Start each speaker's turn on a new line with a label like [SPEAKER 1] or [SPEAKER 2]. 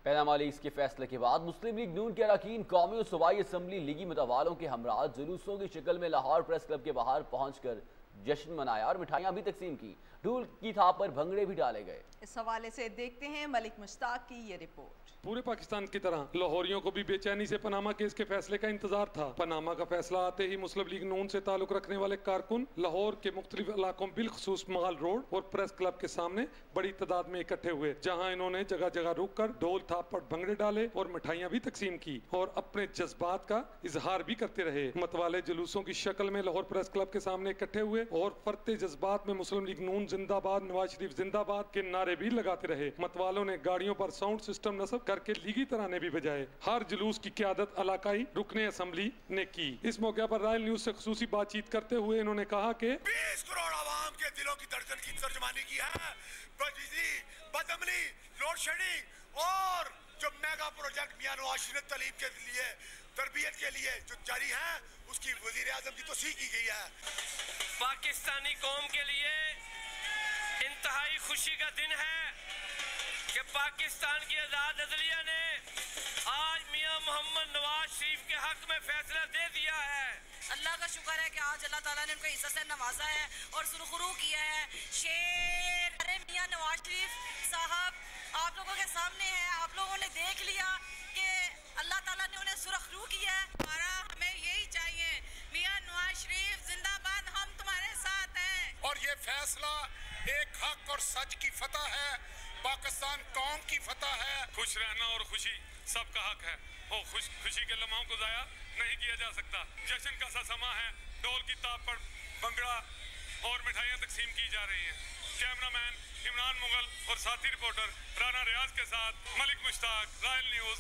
[SPEAKER 1] Panama legs کے فیصلے کے بعد مسلم لیگ نون کے اراکین قومی و صوبائی اسمبلی لیگی متوالوں کے ہمراہ جلوسوں کی شکل میں لاہور پریس کلب کے باہر پہنچ کر جشن منایا اور مٹھائیاں بھی تقسیم کی. ڈھول کی تھاپ پر بھنگڑے بھی ڈالے گئے.
[SPEAKER 2] اس حوالے سے دیکھتے ہیں ملک مشتاق کی یہ رپورٹ.
[SPEAKER 3] پورے پاکستان کی طرح لاہوریوں کو بھی بے چینی سے پاناما کیس کے فیصلے کا انتظار تھا. پاناما کا فیصلہ آتے ہی مسلم لیگ نون سے تعلق رکھنے والے کارکن لاہور کے مختلف علاقوں بالخصوص مغل روڈ اور پریس کلب کے سامنے بڑی تعداد میں اکٹھے ہوئے, جہاں انہوں نے جگہ جگہ رک کر ڈھول تھاپ پر بھنگڑے ڈالے اور مٹھائیاں بھی تقسیم کی اور اپنے جذبات کا اظہار بھی کرتے رہے. متوالے جلوسوں کی شکل میں لاہور پریس کلب کے سامنے اکٹھے ہوئے اور فرتے جذبات میں مسلم لیگ نون زندہ باد, نواز شریف زندہ باد کے نعرے بھی لگاتے رہے. متوالوں نے گاڑیوں پر ساؤنڈ سسٹم نصب کر کے لیگی ترانے بھی بجائے. ہر جلوس کی قیادت علاقائی رکن اسمبلی نے کی. اس موقع پر رائل نیوز سے خصوصی بات چیت کرتے ہوئے انہوں نے کہا کہ
[SPEAKER 4] 20 کروڑ عوام کے دلوں کی دھڑکن کی ترجمانی کی ہے. بجلی, بدعملی, لوڈ شیڈنگ اور جو میگا پروجیکٹ میاں نواز شریف تعلیم کے لیے, تربیت کے لیے جو جاری ہیں, اس کی وزیر اعظم کی توثیق کی گئی ہے.
[SPEAKER 5] پاکستانی قوم کے لیے انتہائی خوشی کا دن ہے کہ پاکستان کی آزاد عدلیہ نے آج میاں محمد نواز شریف کے حق میں فیصلہ دے دیا ہے.
[SPEAKER 6] اللہ کا شکر ہے کہ آج اللہ تعالیٰ نے ان کو عزت سے نوازا ہے اور سرخرو کیا ہے. شیر ارے میاں نواز شریف صاحب آپ لوگوں کے سامنے ہے, آپ لوگوں نے دیکھ لیا کہ اللہ تعالیٰ نے انہیں سرخرو کیا ہے. ہمیں یہی چاہیے, میاں نواز شریف زندہ باد, ہم تمہارے ساتھ ہیں.
[SPEAKER 4] اور یہ فیصلہ ایک حق اور سچ کی فتح ہے, پاکستان قوم کی فتح ہے.
[SPEAKER 3] خوش رہنا اور خوشی سب کا حق ہے. وہ خوشی کے لمحوں کو ضائع نہیں کیا جا سکتا. جشن کا سا سما ہے, ڈھول کی تاپ پر بھنگڑا اور مٹھائیاں تقسیم کی جا رہی ہیں. کیمرہ مین عمران مغل اور ساتھی رپورٹر رانا ریاض کے ساتھ ملک مشتاق, رائل نیوز.